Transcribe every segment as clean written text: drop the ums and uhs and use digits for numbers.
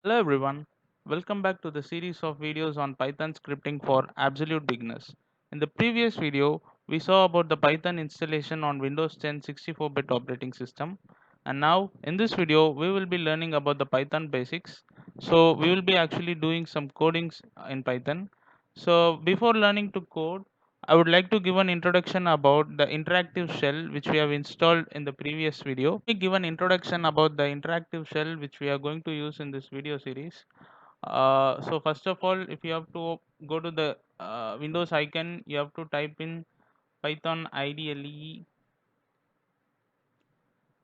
Hello everyone, welcome back to the series of videos on Python scripting for absolute beginners. In the previous video, we saw about the Python installation on Windows 10 64-bit operating system. And now in this video, we will be learning about the Python basics. So we will be actually doing some codings in Python. So before learning to code, I would like to give an introduction about the interactive shell which we have installed in the previous video. Let me give an introduction about the interactive shell which we are going to use in this video series. So first of all, if you have to go to the Windows icon, you have to type in Python IDLE.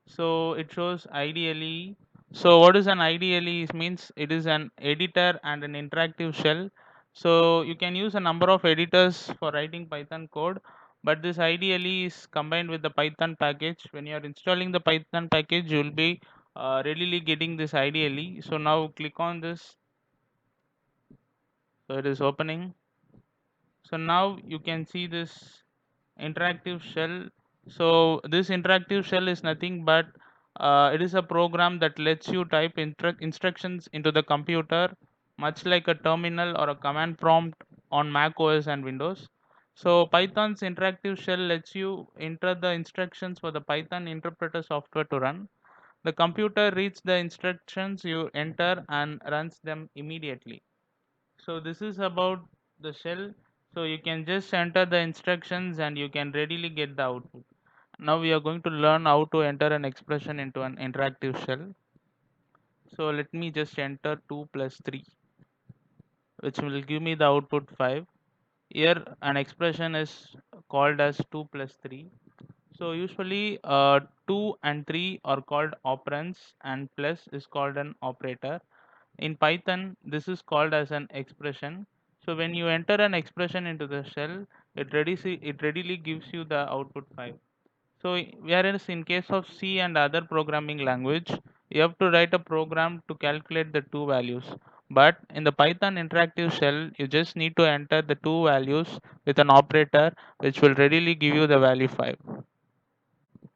So it shows IDLE. So what is an IDLE? It means it is an editor and an interactive shell. So you can use a number of editors for writing Python code, but this IDLE is combined with the Python package. When you are installing the Python package, you will be readily getting this IDLE. So now click on this. So it is opening. So now you can see this interactive shell. So this interactive shell is nothing but it is a program that lets you type instructions into the computer, much like a terminal or a command prompt on Mac OS and Windows. So Python's interactive shell lets you enter the instructions for the Python interpreter software to run. The computer reads the instructions you enter and runs them immediately. So this is about the shell. So you can just enter the instructions and you can readily get the output. Now we are going to learn how to enter an expression into an interactive shell. So let me just enter 2 plus 3, which will give me the output 5. Here an expression is called as 2 plus 3. So usually 2 and 3 are called operands and plus is called an operator. In Python, this is called as an expression. So when you enter an expression into the shell, it readily gives you the output 5. So whereas in case of C and other programming language, you have to write a program to calculate the two values. But in the Python interactive shell, you just need to enter the two values with an operator which will readily give you the value 5.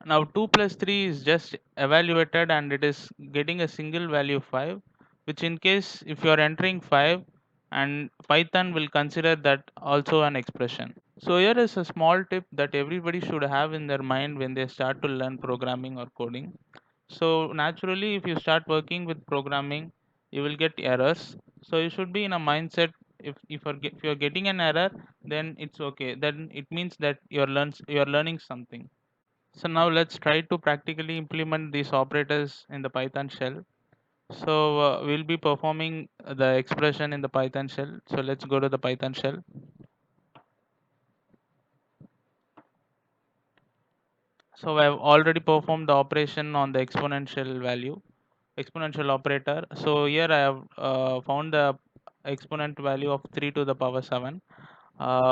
Now 2 plus 3 is just evaluated and it is getting a single value 5, which in case if you are entering 5, and Python will consider that also an expression. So here is a small tip that everybody should have in their mind when they start to learn programming or coding. So naturally, if you start working with programming, you will get errors. So you should be in a mindset, if you're getting an error, then it's okay. Then it means that you're learning something. So now let's try to practically implement these operators in the Python shell. So we'll be performing the expression in the Python shell. So let's go to the Python shell. So I've already performed the operation on the exponential operator. So here I have found the exponent value of 3 to the power 7,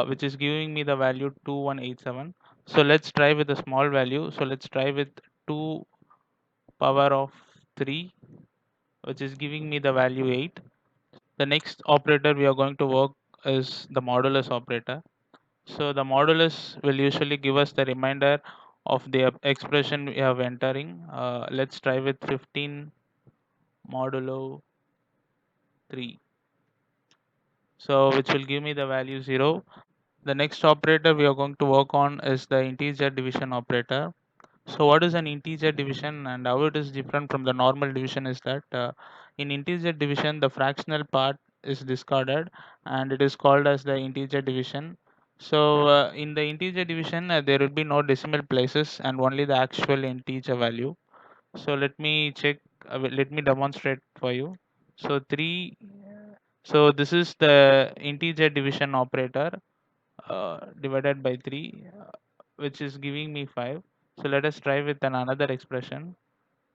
which is giving me the value 2187. So let's try with a small value. So let's try with 2 power of 3, which is giving me the value 8. The next operator we are going to work is the modulus operator. So the modulus will usually give us the remainder of the expression we have entering. Let's try with 15 modulo 3. So which will give me the value 0. The next operator we are going to work on is the integer division operator. So what is an integer division and how it is different from the normal division is that in integer division the fractional part is discarded and it is called as the integer division. So in the integer division there will be no decimal places and only the actual integer value. So let me check, let me demonstrate for you. So 3, so this is the integer division operator divided by 3, which is giving me 5. So let us try with another expression,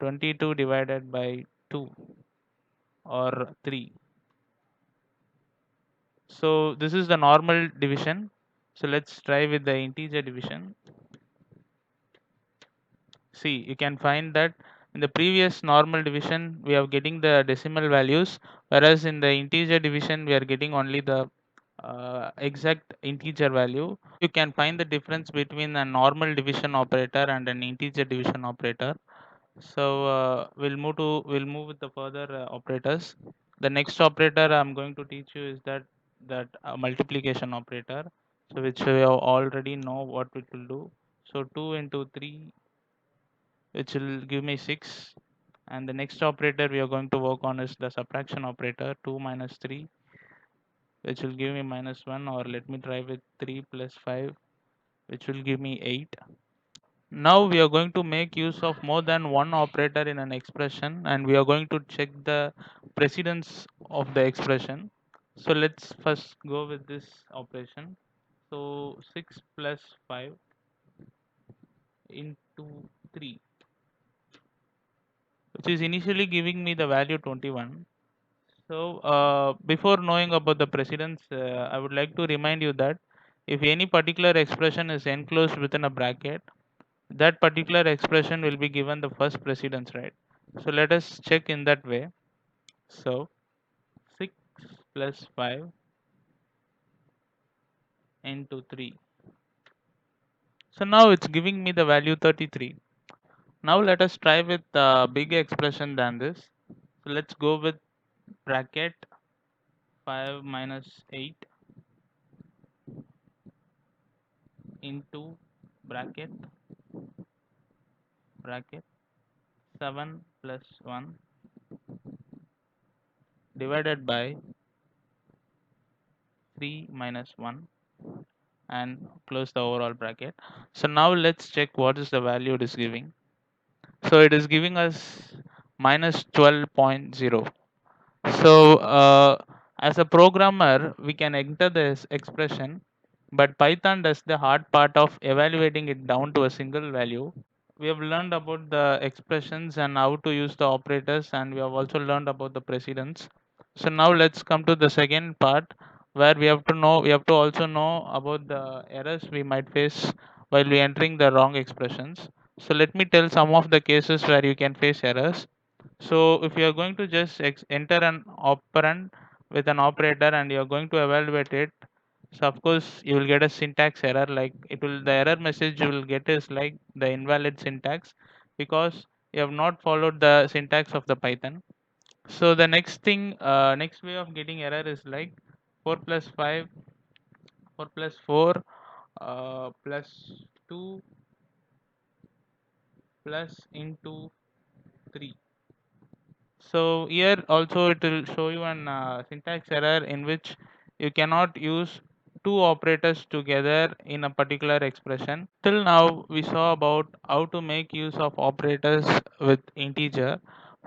22 divided by 2 or 3. So this is the normal division. So let's try with the integer division. See, you can find that in the previous normal division, we are getting the decimal values, whereas in the integer division, we are getting only the exact integer value. You can find the difference between a normal division operator and an integer division operator. So we'll move with the further operators. The next operator I'm going to teach you is that multiplication operator, so which we already know what it will do. So 2 into 3, which will give me 6. And the next operator we are going to work on is the subtraction operator, 2 minus 3, which will give me minus 1, or let me try with 3 plus 5, which will give me 8. Now we are going to make use of more than one operator in an expression, and we are going to check the precedence of the expression. So let's first go with this operation. So 6 plus 5 into 3, which is initially giving me the value 21. So before knowing about the precedence, I would like to remind you that if any particular expression is enclosed within a bracket, that particular expression will be given the first precedence, right? So let us check in that way. So 6 plus 5 into 3. So now it's giving me the value 33. Now let us try with a bigger expression than this. So let's go with bracket 5 minus 8 into bracket bracket 7 plus 1 divided by 3 minus 1, and close the overall bracket. So now let's check what is the value it is giving. So it is giving us minus 12.0. So as a programmer, we can enter this expression, but Python does the hard part of evaluating it down to a single value. We have learned about the expressions and how to use the operators, and we have also learned about the precedence. So now let's come to the second part, where we have to also know about the errors we might face while we entering the wrong expressions. So let me tell some of the cases where you can face errors. So if you are going to just enter an operand with an operator and you are going to evaluate it, so of course you will get a syntax error. Like the error message you will get is like the invalid syntax, because you have not followed the syntax of the Python. So the next way of getting error is like 4 plus 5, 4 plus 4, plus 2 plus into 3. So here also it will show you an syntax error in which you cannot use two operators together in a particular expression. Till now we saw about how to make use of operators with integer.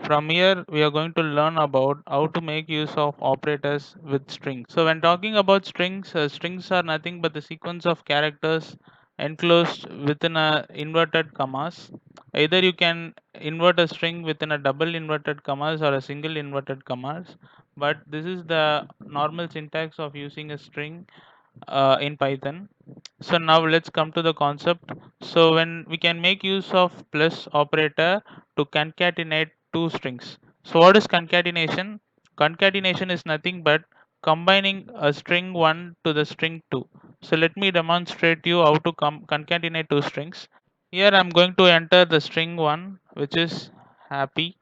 From here we are going to learn about how to make use of operators with strings. So when talking about strings, strings are nothing but the sequence of characters enclosed within a inverted commas. Either you can invert a string within a double inverted commas or a single inverted commas, but this is the normal syntax of using a string in Python. So now let's come to the concept. So when we can make use of plus operator to concatenate two strings. So what is concatenation? Concatenation is nothing but combining a string 1 to the string 2. So let me demonstrate you how to concatenate two strings. Here I'm going to enter the string 1, which is happy.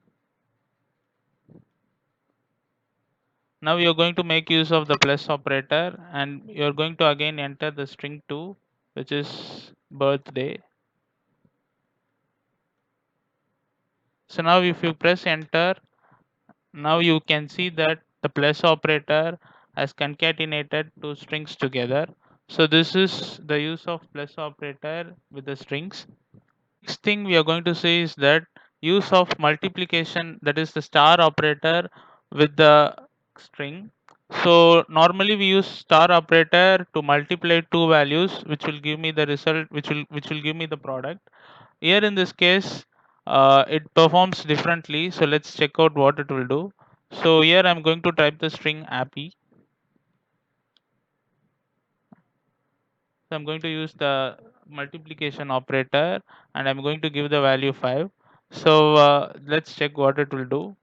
Now you're going to make use of the plus operator, and you're going to again enter the string 2, which is birthday. So now if you press enter, now you can see that the plus operator has concatenated two strings together. So this is the use of plus operator with the strings. Next thing we are going to see is that use of multiplication, that is the star operator with the string. So normally we use star operator to multiply two values, which will give me the result, which will give me the product. Here in this case, it performs differently. So let's check out what it will do. So here I'm going to type the string happy. So I'm going to use the multiplication operator, and I'm going to give the value 5. So let's check what it will do.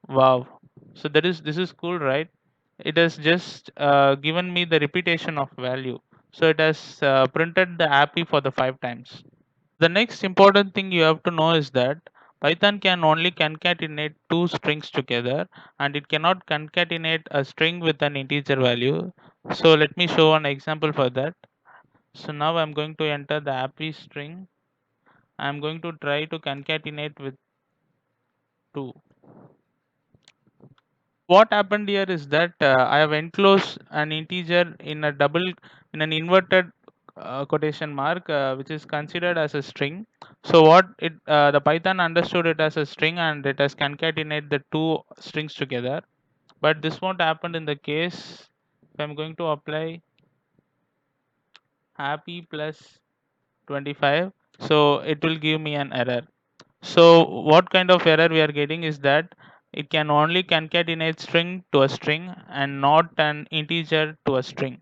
Wow. So this is cool, right? It has just given me the repetition of value. So it has printed the happy for the 5 times. The next important thing you have to know is that Python can only concatenate two strings together, and it cannot concatenate a string with an integer value. So let me show an example for that. So now I'm going to enter the happy string. I'm going to try to concatenate with 2. What happened here is that I have enclosed an integer in an inverted quotation mark, which is considered as a string. So what the Python understood it as a string, and it has concatenate the two strings together. But this won't happen in the case if I'm going to apply happy plus 25. So it will give me an error. So what kind of error we are getting is that it can only concatenate string to a string and not an integer to a string.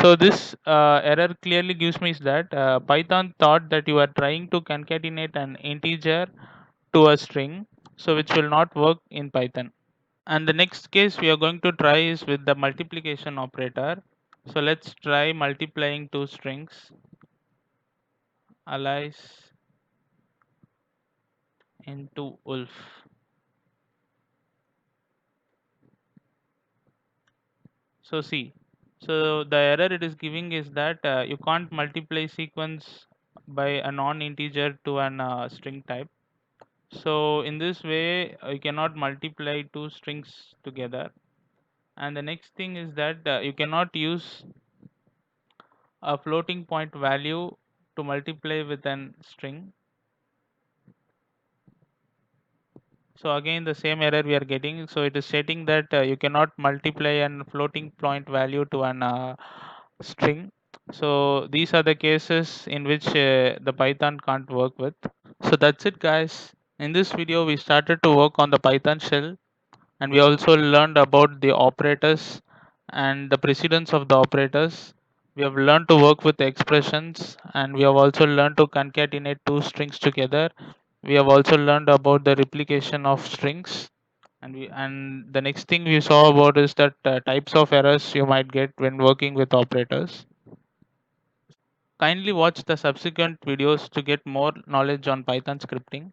So this error clearly gives me is that Python thought that you are trying to concatenate an integer to a string, so which will not work in Python. And the next case we are going to try is with the multiplication operator. So let's try multiplying two strings, Alice into Wolf. So see, so the error it is giving is that you can't multiply sequence by a non-integer to an string type. So in this way, you cannot multiply two strings together. And the next thing is that you cannot use a floating point value to multiply with an string. So again, the same error we are getting. So it is stating that you cannot multiply an floating point value to an string. So these are the cases in which the Python can't work with. So that's it, guys. In this video, we started to work on the Python shell, and we also learned about the operators and the precedence of the operators. We have learned to work with expressions, and we have also learned to concatenate two strings together. We have also learned about the replication of strings, and the next thing we saw about is that types of errors you might get when working with operators. Kindly watch the subsequent videos to get more knowledge on Python scripting.